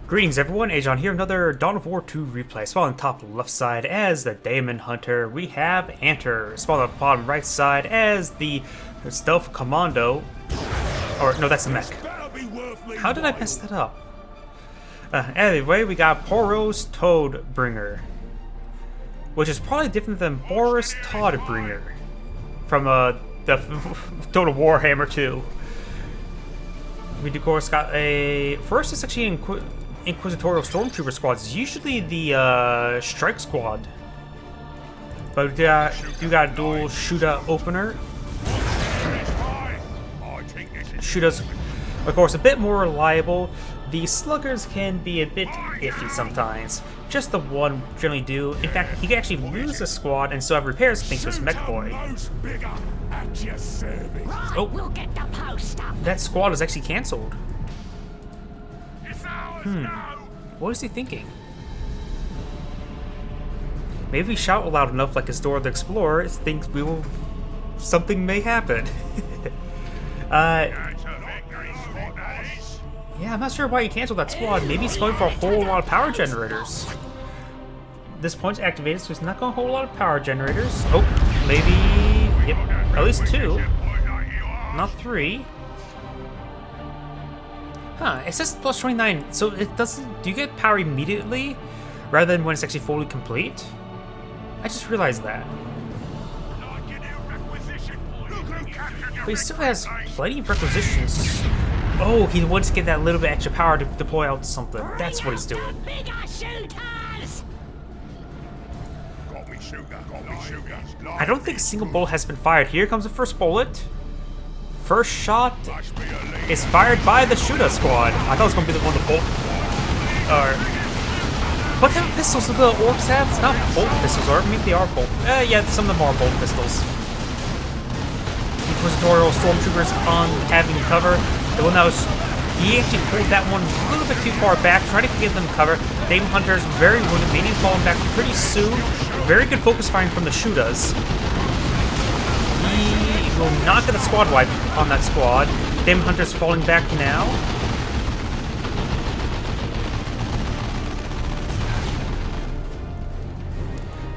Greetings everyone, Agion here, another Dawn of War 2 replay. Spawn on the top left side as the Daemon Hunter, we have Anter. Spawn on the bottom right side as the Stealth Commando. Or, no, that's the mech. How did I mess that up? Anyway, we got Poross Toadbringer. Which is probably different than Poross Toadbringer. From the Total Warhammer 2. We of course got a... First, it's actually Inquisitorial Stormtrooper squads. Usually the Strike Squad. But we got a dual shooter opener. Shooters, of course, a bit more reliable. The sluggers can be a bit iffy sometimes. Just the one generally do. In fact, he can actually lose a squad and still have repairs thanks to his mech boy. Oh, that squad is actually cancelled. What is he thinking? Maybe if we shout loud enough like his Dora the Explorer, thinks we will... something may happen. Yeah, I'm not sure why he canceled that squad. Maybe he's going for a whole lot of power generators. This point's activated, so he's not going to hold a lot of power generators. Oh, maybe... Yep, at least 2. Not 3. Huh, it says plus 29, so it doesn't... Do you get power immediately, rather than when it's actually fully complete? I just realized that. But he still has plenty of requisitions. Oh, he wants to get that little bit extra power to deploy out something. That's what he's doing. I don't think a single bullet has been fired. Here comes the first bullet. First shot is fired by the shooter squad. I thought it was going to be the one with the bolt. What kind of pistols do the orcs have? It's not bolt pistols, or maybe they are bolt. Yeah, some of them are bolt pistols. Inquisitorial Stormtroopers on having cover. The one that was... He actually pulled that one a little bit too far back, trying to give them cover. Daemon Hunter's very wounded, meaning falling back pretty soon. Very good focus firing from the shooters. He will not get a squad wipe on that squad. Daemon Hunter's falling back now.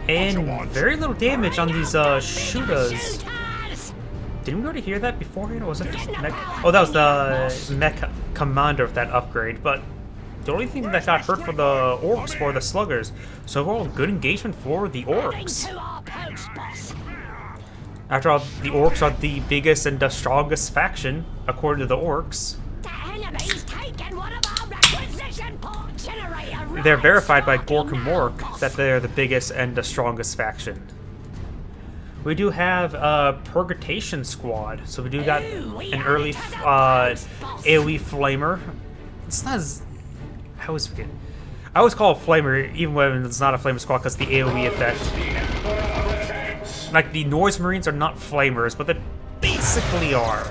And very little damage on these shooters. Didn't we already hear that beforehand, or was it just mech? Oh, that was the mech commander of that upgrade, but the only thing that got hurt for the orcs were the sluggers. So overall, good engagement for the orcs. After all, the orcs are the biggest and the strongest faction, according to the orcs. They're verified by Gork and Mork that they're the biggest and the strongest faction. We do have a Purgatation Squad, so we do got an early AoE Flamer. It's not as... I always forget. I always call it Flamer, even when it's not a Flamer Squad, because the AoE effect. Like, the Noise Marines are not Flamers, but they basically are.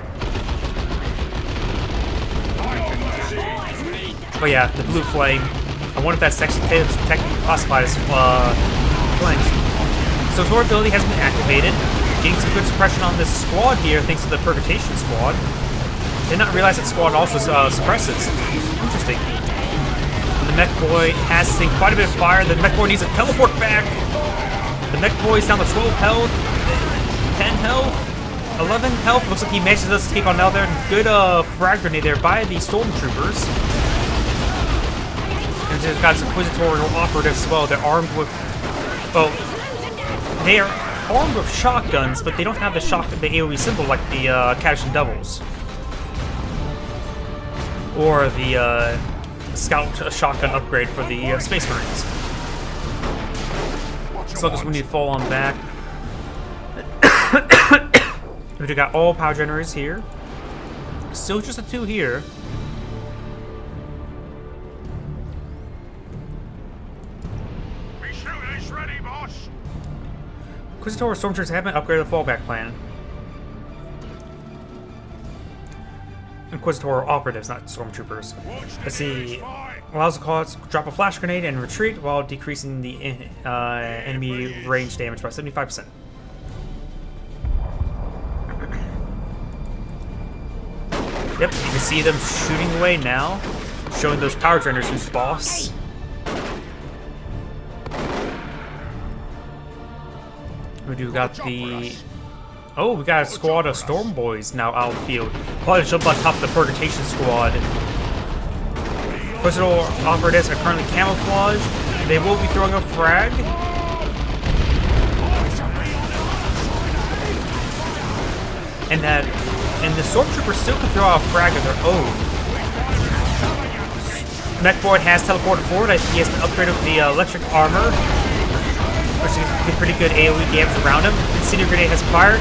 But yeah, the Blue Flame. I wonder if that's actually technically classified as flames. So his ability has been activated, getting some good suppression on this squad here thanks to the Purgatation Squad. Did not realize that squad also suppresses. Interesting. And the mech boy has seen quite a bit of fire. The mech boy needs to teleport back. The mech boy is down to 12 health, 10 health, 11 health. Looks like he manages to escape on out there. Good frag grenade there by the Stormtroopers. And they've got some Inquisitorial operatives as well. They're armed with... Well, they are armed with shotguns, but they don't have the AoE symbol like the Caddition Devils. Or the Scout shotgun upgrade for the Space Marines. So just we need to fall on back. We've got all power generators here. Still just the 2 here. Inquisitorial Stormtroopers haven't upgraded the fallback plan. Inquisitorial operatives, not Stormtroopers. Let's see. Allows the cause to drop a flash grenade and retreat while decreasing the enemy range damage by 75%. Yep, you can see them shooting away now. showing those power generators who's boss. We do got the... Oh, we got a squad of Storm Boys now out in the field. Probably jump on top of the Purgatation squad. Personal operatives are currently camouflaged. They will be throwing a frag. And the Stormtroopers still can throw out a frag of their own. Mechboy has teleported forward. I think he has been upgraded with the electric armor, which is pretty good AoE damage around him. Incendiary grenade has fired.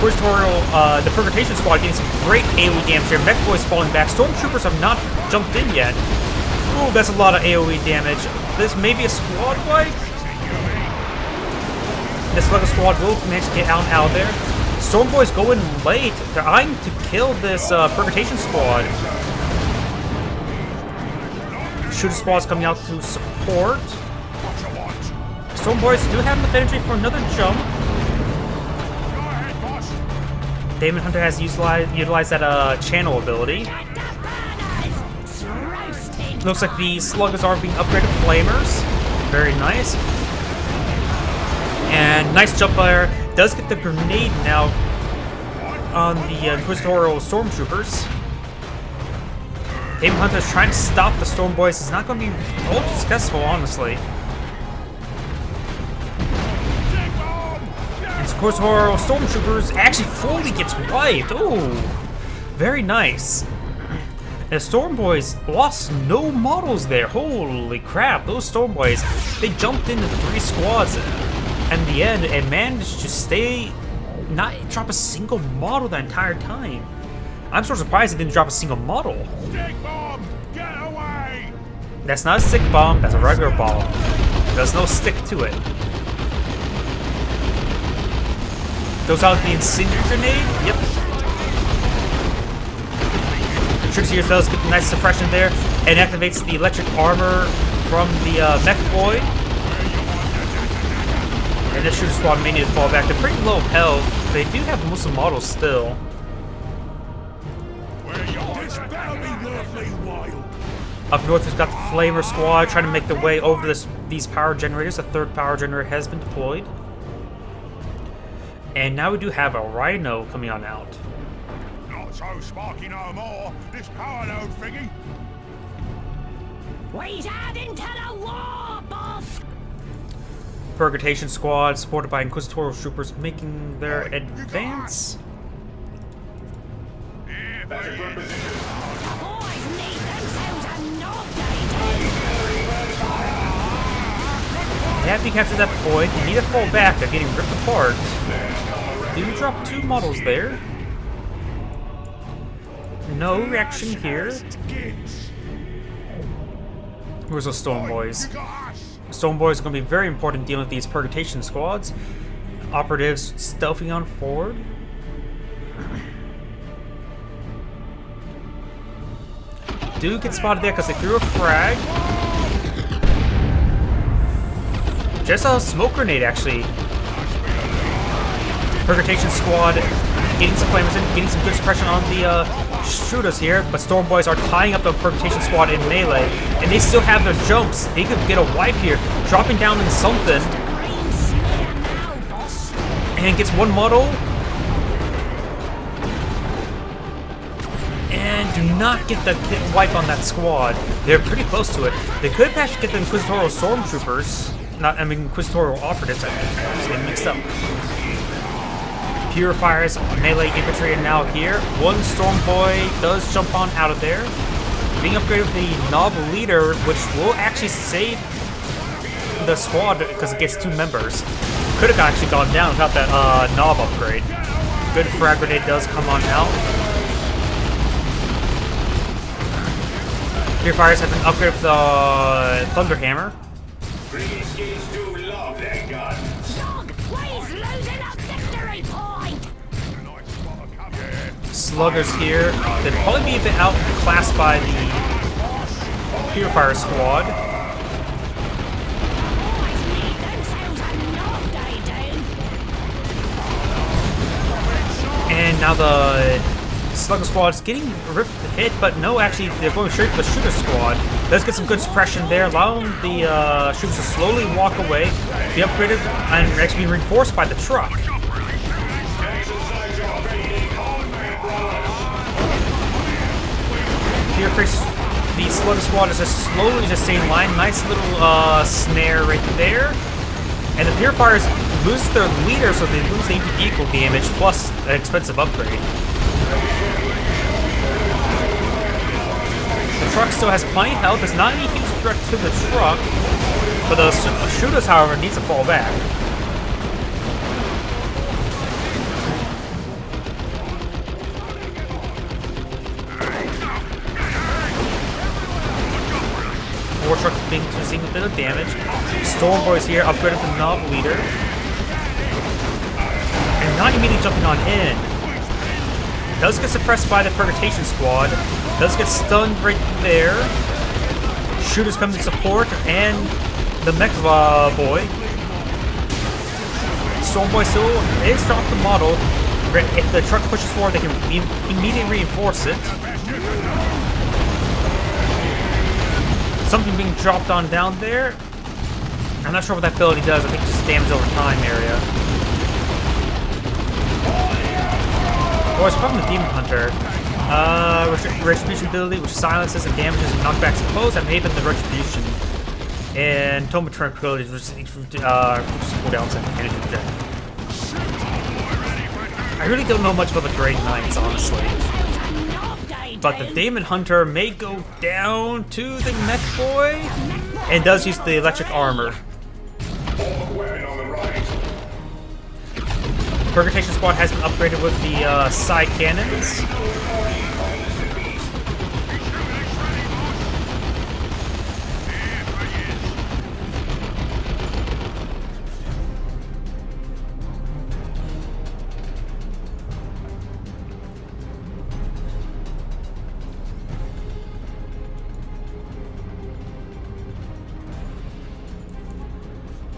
The Purgatation squad getting some great AoE damage here. Mechboy's falling back. Stormtroopers have not jumped in yet. Ooh, that's a lot of AoE damage. This may be a squad wipe. This Slugger squad will manage to get out of there. Stormboys go in late. They're eyeing to kill this Purgatation squad. Shooter squad's coming out to support. Stormboys do have enough energy for another jump. Daemon Hunter has utilized that channel ability. Looks like the Sluggers are being upgraded to Flamers. Very nice. And nice jump there. Does get the grenade now on the Inquisitorial Stormtroopers. Daemon Hunter is trying to stop the Storm Boys. It's not going to be all too successful, honestly. And Inquisitorial Stormtroopers actually fully gets wiped. Ooh, very nice. The Storm Boys lost no models there. Holy crap, those Storm Boys, they jumped into 3 squads in the end and managed to not drop a single model the entire time. I'm so surprised they didn't drop a single model. Stick bomb, get away! That's not a stick bomb, that's a regular bomb. There's no stick to it. Goes out the incendiary grenade. Yep. Trixie does get the nice suppression there and activates the electric armor from the mech boy. And this shooter squad may need to fall back. They're pretty low health. They do have most of the models still. Up north, we've got the Flamer squad trying to make their way over these power generators. A third power generator has been deployed. And now we do have a Rhino coming on out. Not so sparky no more. This power node thingy. We's adding to the war, boss! Purgatation squad, supported by Inquisitorial troopers, making their advance. Yeah, The boys need themselves a knob, they They have to capture that point. They need to fall back. They're getting ripped apart. Do drop 2 models there. No reaction here. Where's those Storm Boys? Storm Boys are going to be very important dealing with these Purgatation squads. Operatives stealthing on forward. Do get spotted there because they threw a frag. Just a smoke grenade, actually. Purgatation squad getting some flames in, getting some good suppression on the shooters here, but Storm Boys are tying up the Purgatation squad in melee, and they still have their jumps. They could get a wipe here, dropping down in something, and gets 1 model. And do not get the wipe on that squad. They're pretty close to it. They could actually get the Inquisitorial Stormtroopers. Inquisitorial operatives, I think. So they mixed up. Purifiers, melee infantry are now here. 1 Storm Boy does jump on out of there. Being upgraded with the Knob Leader, which will actually save the squad because it gets 2 members. Could have actually gone down without that Knob upgrade. Good frag grenade does come on out. Purifiers have been upgraded with the Thunder Hammer. Sluggers here. They'd probably be a bit outclassed by the Purifier squad. And now the Slugger Squad's getting ripped hit, but no, actually, they're going straight for the Shooter Squad. Let's get some good suppression there, allowing the shooters to slowly walk away. Be upgraded and actually being reinforced by the truck. Here, the Slugger Squad is just slowly just staying in line. Nice little snare right there. And the Purifiers lose their leader, so they lose the vehicle damage plus an expensive upgrade. The truck still has plenty of health. It's not any huge threat to the truck, but the shooters, however, needs to fall back. War truck being seeing a bit of damage. Storm Boys here upgraded the Knob Leader. And not immediately jumping on in. Does get suppressed by the Purgation Squad. Does get stunned right there. Shooters come to support, and the Mech Boy. Storm Boy still is dropped the model. If the truck pushes forward, they can immediately reinforce it. Something being dropped on down there. I'm not sure what that ability does. I think it's just damage over time area. Or it's from the Demon Hunter. Retribution ability, which silences and damages and knockbacks opposed. That may have been the Retribution. And Tome of Tranquility, which reduces cooldowns and energy regen. I really don't know much about the Great Knights, honestly. But the Daemon Hunter may go down to the Mech Boy and does use the electric armor. Purgation Squad has been upgraded with the side cannons.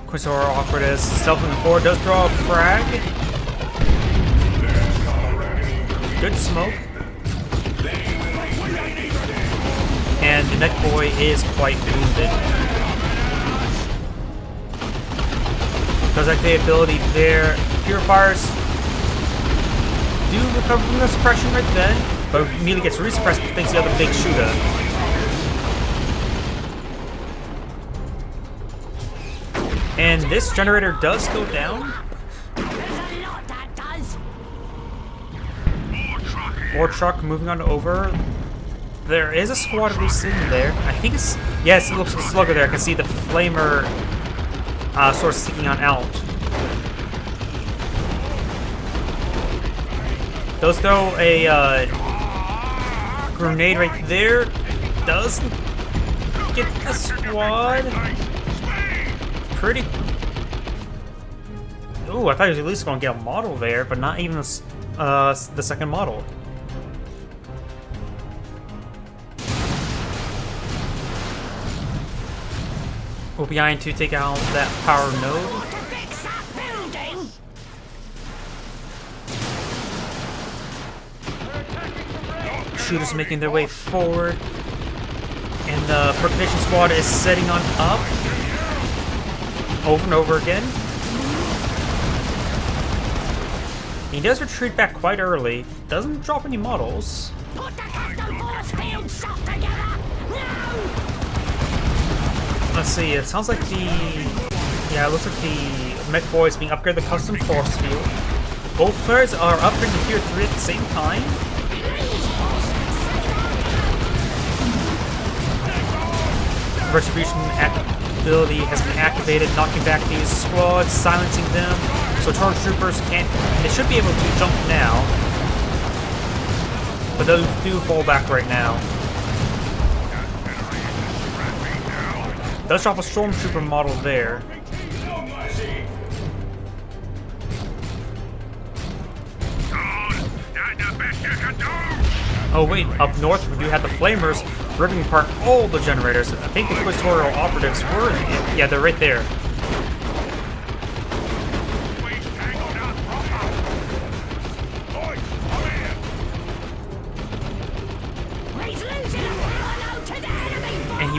Quisora Operatives, self-moving forward, does draw a frag. Good smoke. And the Mech Boy is quite wounded. Does activate ability there. Purifiers do recover from the suppression right then, but immediately gets resuppressed thanks to the other big shooter. And this generator does go down. More truck moving on over. There is a squad of these sitting there. I think it's... Yes, it looks like a slugger there. I can see the flamer sort of sticking on out. Does throw a grenade right there. Does get the squad. Pretty... Ooh, I thought he was at least going to get a model there, but not even the second model. We'll be behind to take out that power node. Shooters making their way forward. And the Purgation Squad is setting on up. Over and over again. He does retreat back quite early. Doesn't drop any models. Put the custom force field shot together! No! Let's see, it sounds like the... Yeah, it looks like the Mech Boy is being upgraded the custom force field. Both players are upgraded to Tier 3 at the same time. Retribution ability has been activated, knocking back these squads, silencing them. So Stormtroopers can't... They should be able to jump now. But those do fall back right now. Does drop a Stormtrooper model there. Oh wait, up north we do have the Flamers ripping apart all the generators. I think the Quisitorial Operatives were... Yeah, they're right there.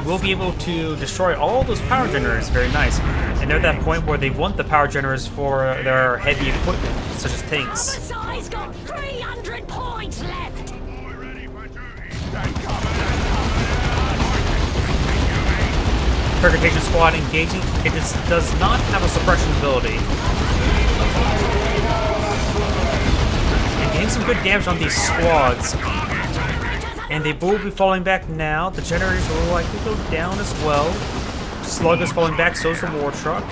will be able to destroy all those power generators. Very nice. And they're at that point where they want the power generators for their heavy equipment, such as tanks. Homicide's got 300 points left. Percutation squad engaging. It does not have a suppression ability. And getting some good damage on these squads. And they will be falling back now. The generators will likely go down as well. Slug is falling back, so is the war truck.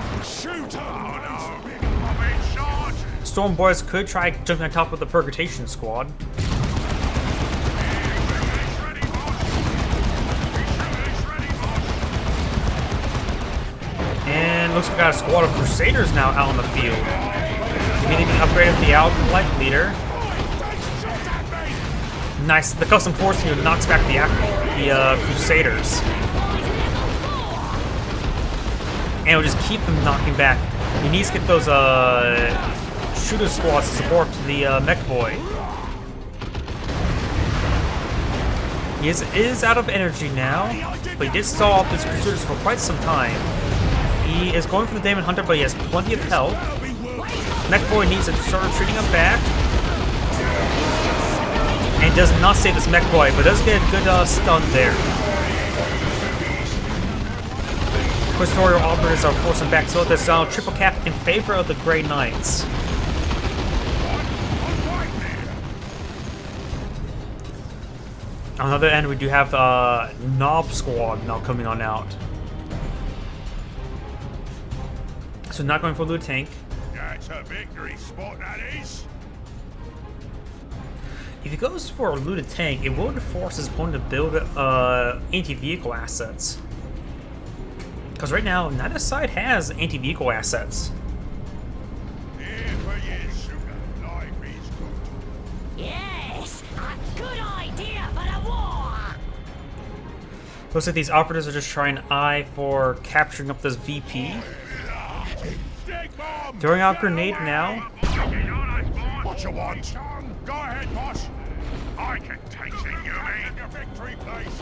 Storm Boys could try jumping on top of the Purgatation squad. And looks like we got a squad of Crusaders now out on the field. Immediately upgraded the Light Leader. Nice. The custom force field knocks back the Crusaders. And it'll just keep them knocking back. He needs to get those shooter squads to support the mech boy. He is out of energy now, but he did stall off his Crusaders for quite some time. He is going for the Daemon Hunter, but he has plenty of health. Mech boy needs to start retreating him back. And does not save this mech boy, but does get a good stun there. Inquisitorial operatives are forcing back, so there's a triple cap in favor of the Grey Knights. On the other end, we do have Knob Squad now coming on out. So not going for loot tank. That's a victory spot, that is. If he goes for a looted tank, it will force his opponent to build anti-vehicle assets. Because right now, neither side has anti-vehicle assets. Here for you, shooter. Life is good. Yes, a good idea for the war. Looks like these operatives are just trying to eye for capturing up this VP. Throwing out grenade now. What you want? Go ahead, boss. I can take it, you mean? Victory place.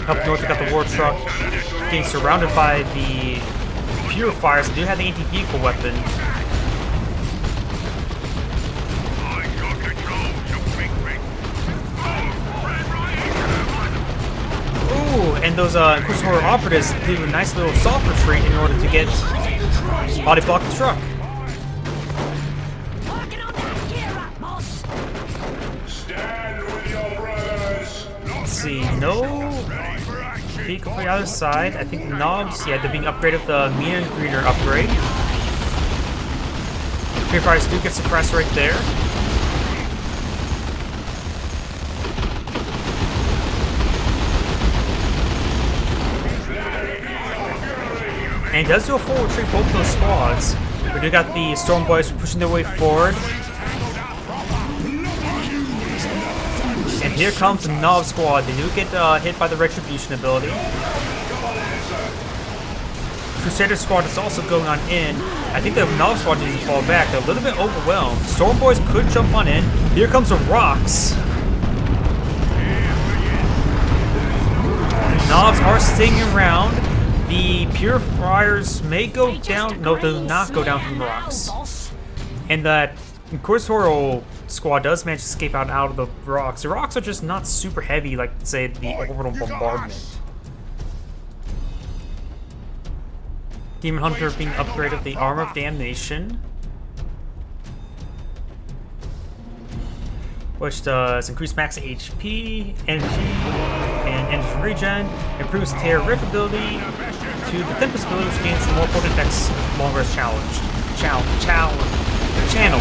Up north, we got the war truck getting surrounded by the purifiers. They do have the anti-vehicle weapon. Ooh, and those Inquisitorial operatives do a nice little soft retreat in order to get body block the truck. Working on that gear up, boss. Stand with your brothers. Let's see, no vehicle for the other side. I think the knobs, yeah, they're being upgraded with the mean and greener upgrade. Purifiers do get suppressed right there. And he does do a full retreat both of those squads. We do got the Storm Boys pushing their way forward. And here comes the Knob Squad. They do get hit by the Retribution ability. Crusader Squad is also going on in. I think the Knob Squad needs to fall back. They're a little bit overwhelmed. Storm Boys could jump on in. Here comes the Rocks. The Knobs are staying around. The Purifiers may go down. No, they do not go down from the Rocks. And that Inquisitorial squad does manage to escape out of the Rocks. The Rocks are just not super heavy like, say, the Orbital Bombardment. Demon Hunter being upgraded with the Armor of Damnation, which does increase max HP, energy, and energy regen, improves tear riff ability to the Tempest ability, which gains more potent effects longer as challenged. Channel.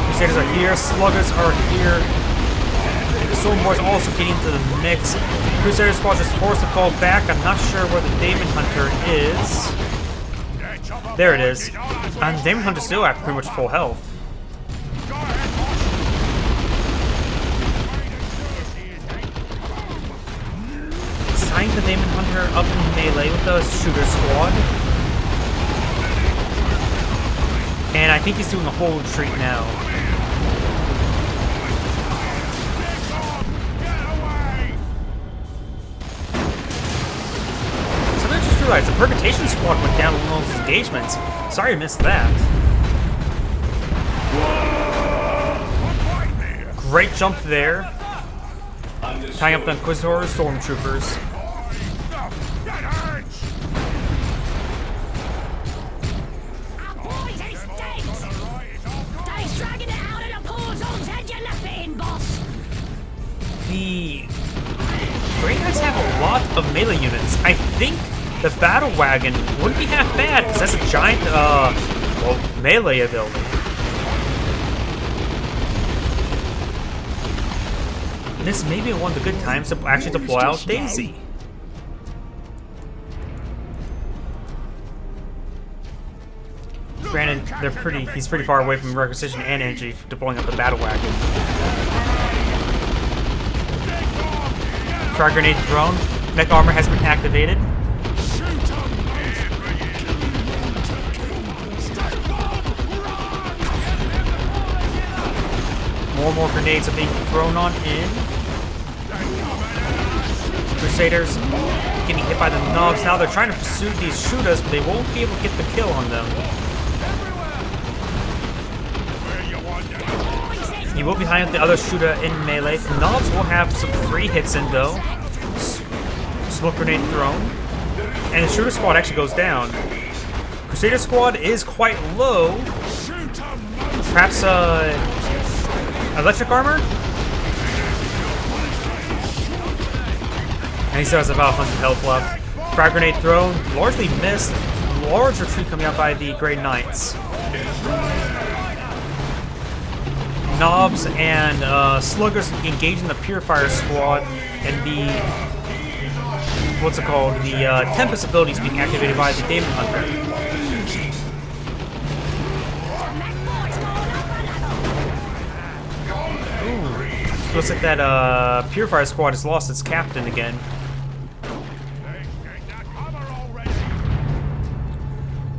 Crusaders are here, Sluggers are here. And the Storm Boys also getting into the mix. Crusader squad just forced to fall back. I'm not sure where the Daemon Hunter is. There it is. And Daemon Hunter still at pretty much full health. It's tying the Daemon Hunter up in melee with the shooter squad. And I think he's doing a full retreat now. realized the Purgatation Squad went down in one of those engagements. Sorry I missed that. Great jump there. Tying up the Inquisitor Stormtroopers. Our boys is dead! They're dragging it out of the portal's edge and the bin, boss! The Grey Knights have a lot of melee units. I think the Battle Wagon wouldn't be half bad, because that's a giant, well, melee ability. This may be one of the good times to actually deploy out Daisy. Granted, he's pretty far away from requisition and energy for deploying up the Battle Wagon. Frag grenade thrown. Mech armor has been activated. More grenades are being thrown on in. Crusaders getting hit by the knobs. Now they're trying to pursue these shooters, but they won't be able to get the kill on them. He will be behind the other shooter in melee. The knobs will have some free hits in though. Smoke grenade thrown. And the shooter squad actually goes down. Crusader squad is quite low. Perhaps electric armor? And he still has about 100 health left. Frag grenade thrown, largely missed. Large retreat coming out by the Grey Knights. Knobs and sluggers engaging the Purifier squad, and the what's it called? The Tempest ability is being activated by the Daemon Hunter. Ooh. Looks like that Purifier squad has lost its captain again.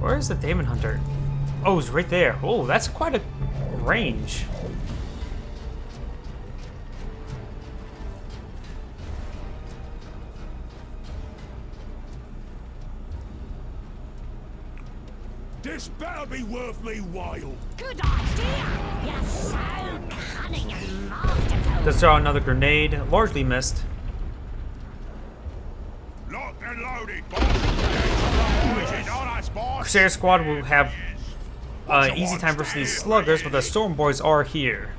Where is the Daemon Hunter? Oh, it's right there. Oh, that's quite a range. This better be worth me while. Good idea! You're so cunning and masterful! Let's throw another grenade. Largely missed. Locked and loaded, boss. Is on us, boss. Crusader squad will have easy time versus these sluggers, but the Storm Boys are here.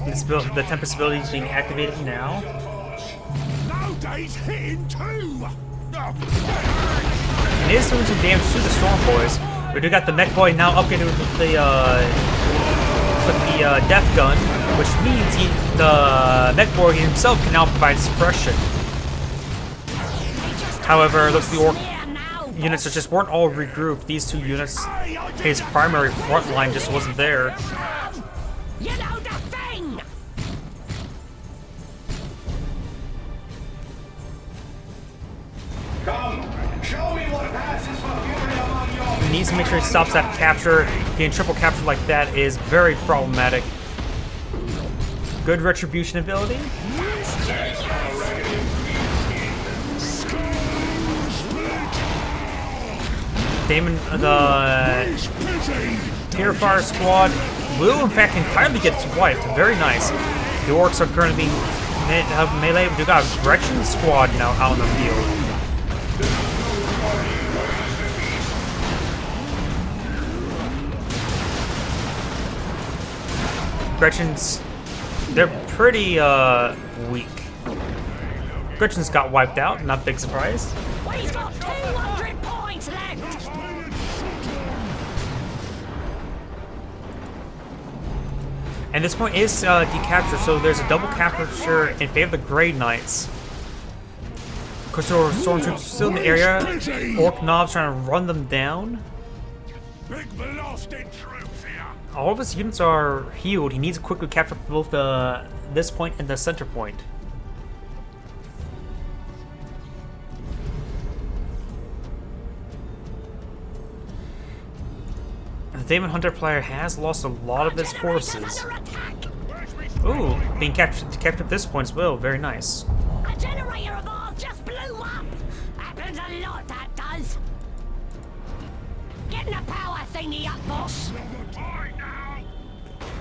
The Tempest ability is being activated now. Nowadays hitting too. It is doing some damage to the Storm Boys. We do got the Mech Boy now upgraded with the Death Gun, which means the Mech Boy himself can now provide suppression. However, it looks like the Orc units just weren't all regrouped. These two units, his primary front line just wasn't there. You know the thing! Come, show me what passes for fury among your He needs to make sure he stops that capture. Getting triple capture like that is very problematic. Good retribution ability. Daemon, the Purifier squad will in fact entirely get wiped. Very nice. The orcs are currently melee. We do got a Gretchen squad now out in the field. Gretchen's, they're pretty weak. Gretchen's got wiped out, not a big surprise. We've got 200 points left! And this point is decapture, so there's a double capture in favor of the Grey Knights. Of course, there are stormtroopers still in the area. Orc knobs trying to run them down. Big blasted troops here. All of his units are healed. He needs to quickly capture both this point and the center point. The Daemon Hunter player has lost a lot of his forces. Ooh, being captured at this point as well. Very nice. A generator of ours just blew up. Happens a lot, that does. Getting the power thingy up, boss.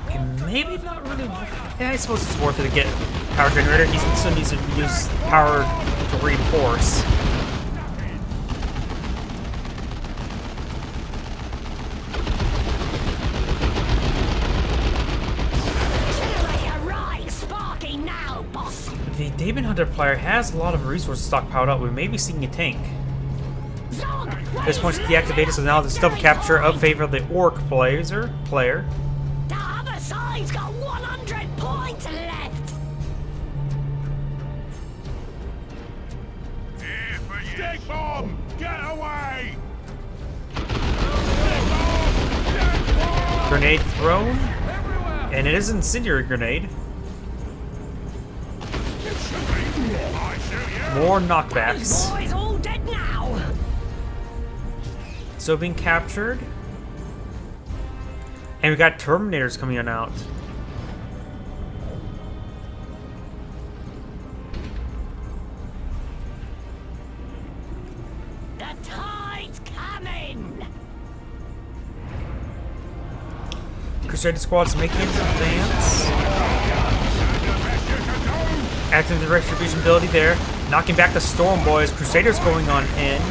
Okay, maybe not really. Yeah, I suppose it's worth it to get power generator. He still needs to use power to reinforce. The Daemon Hunter player has a lot of resources stockpiled up. We may be seeing a tank. This point's deactivated, so now there's double capture of favor of the Orc player. The other side's got 100 points left. Here for you. Stick bomb! Get away! Grenade thrown, and it is an incendiary grenade. More knockbacks. Boys all dead now. So being captured. And we got Terminators coming on out. The tide's coming. Crusader squad's making its advance. Acting the retribution ability there. Knocking back the Storm Boys. Crusaders going on in.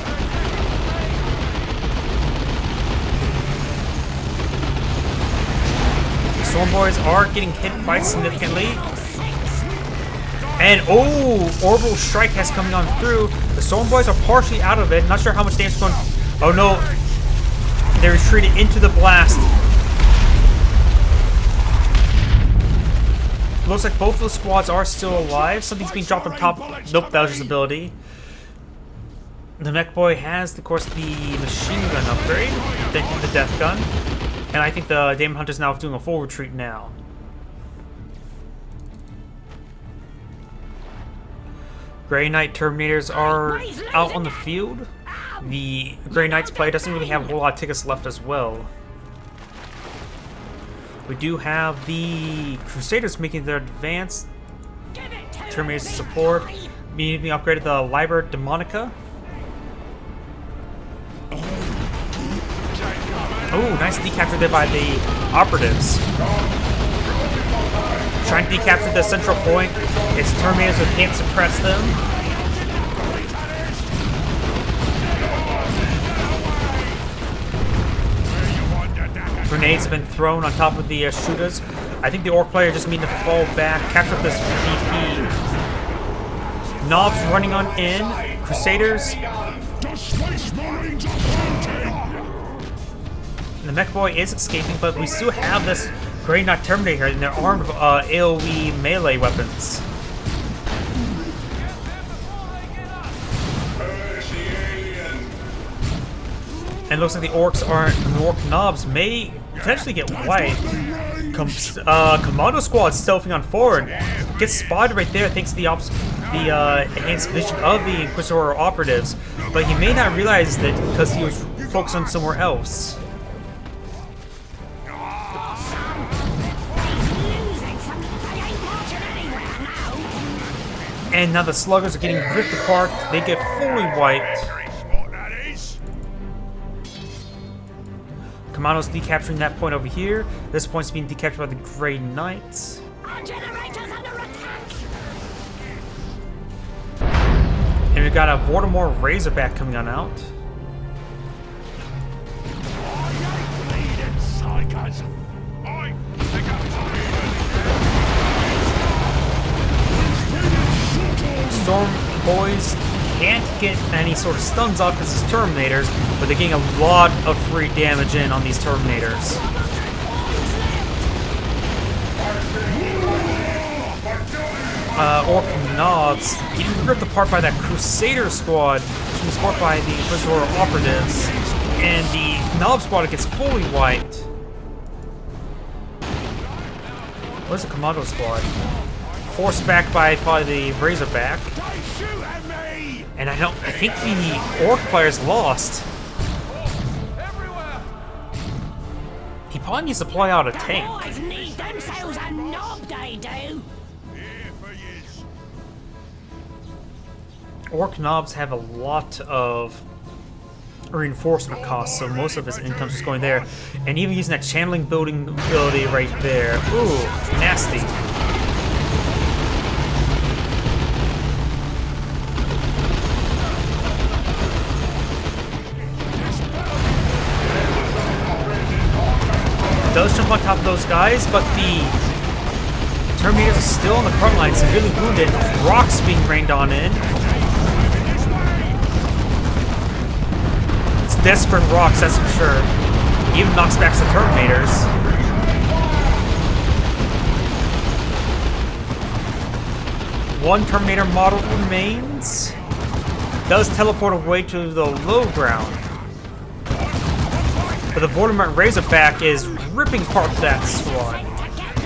The Storm Boys are getting hit quite significantly. And Orbital Strike has coming on through. The Storm Boys are partially out of it. Not sure how much damage is going. Oh no. They retreated into the blast. Looks like both of the squads are still alive. Something's being dropped on top. Nope, that was his ability. The Mech Boy has, of course, the machine gun upgrade, the death gun. And I think the Daemon Hunter's now doing a full retreat now. Grey Knight Terminators are out on the field. The Grey Knight's player doesn't really have a whole lot of tickets left as well. We do have the Crusaders making their advance. Terminators support. Immediately upgraded the Liber Demonica. Oh, nice decapture there by the operatives. Trying to decapture the central point. It's Terminators who can't suppress them. Grenades have been thrown on top of the shooters. I think the Orc player just needs to fall back, capture up this VP. Knobs running on in. Crusaders. The Mech Boy is escaping, but we still have this Grey Knight Terminator here, and they're armed with AoE melee weapons. And it looks like the Orc Knobs may potentially get wiped. Commando Squad stealthing on forward. Gets spotted right there thanks to the enhanced vision of the Inquisitor operatives. But he may not realize that because he was focused on somewhere else. And now the Sluggers are getting ripped apart. They get fully wiped. Commando's decapturing that point over here. This point's being decaptured by the Grey Knights. Our generator's under attack. And we've got a Vortimore Razorback coming on out. Storm Boys can't get any sort of stuns off because it's Terminators, but they're getting a lot of free damage in on these Terminators. Orc Knobs getting ripped apart by that Crusader squad, which was fought by the Inquisitor operatives, and the Knob squad gets fully wiped. Where's the Commando squad? Forced back by probably the Razorback. And I think the Orc player's lost. He probably needs to deploy out a tank. Boys need themselves a knob, they do. Here for yous. Orc knobs have a lot of reinforcement costs, so most of his income's just going there. And even using that channeling building ability right there. Ooh, nasty. Does jump on top of those guys, but the Terminators are still on the front line, severely wounded. Rocks being rained on in. It's desperate rocks, that's for sure. Even knocks back the Terminators. One Terminator model remains. Does teleport away to the low ground. But the Voldemort Razorback is ripping apart that squad.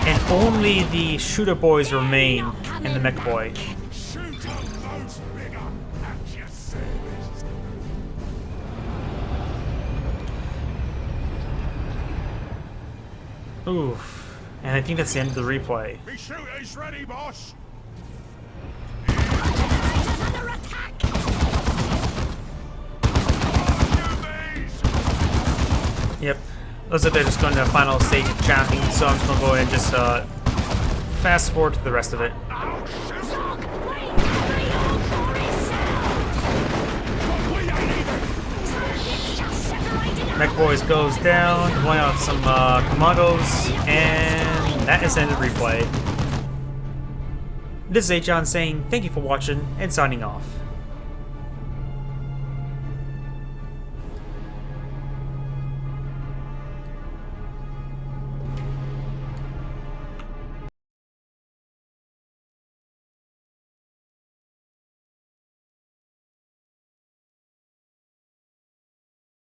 And only the shooter boys remain in the mech boy. Shoot 'em loads bigger at your service. Oof. And I think that's the end of the replay. Me shooters ready, boss. Under attack. Yep. Looks like they're just going to the final stage of champion, so I'm just going to go ahead and just fast forward to the rest of it. Mech Boys goes down, deploying out some commandos, and that is the end of the replay. This is Agion saying thank you for watching and signing off.